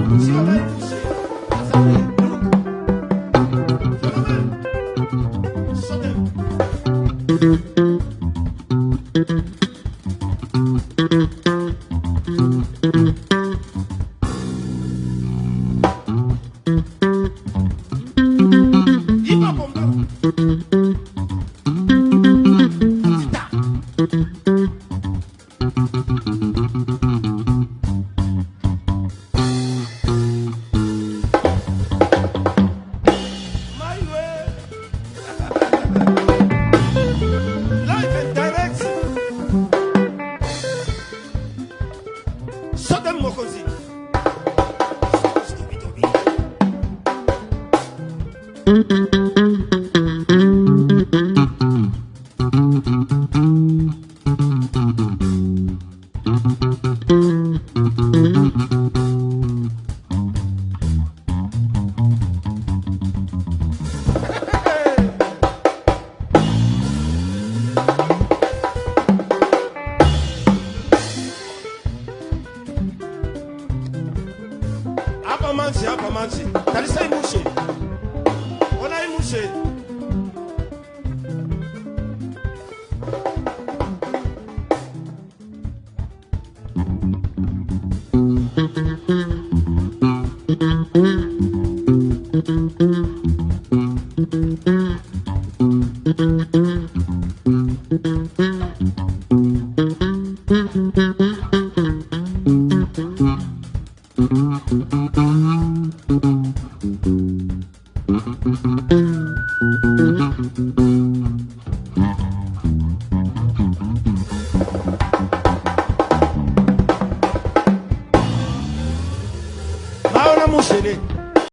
Si on a touché, ça fait look. Phénomène. Sautez. Il va bomber. Live and direct. Sodem Mokozi. Apa manzi. Tadi saya mushe. Ona mushe. Maona mushe ne.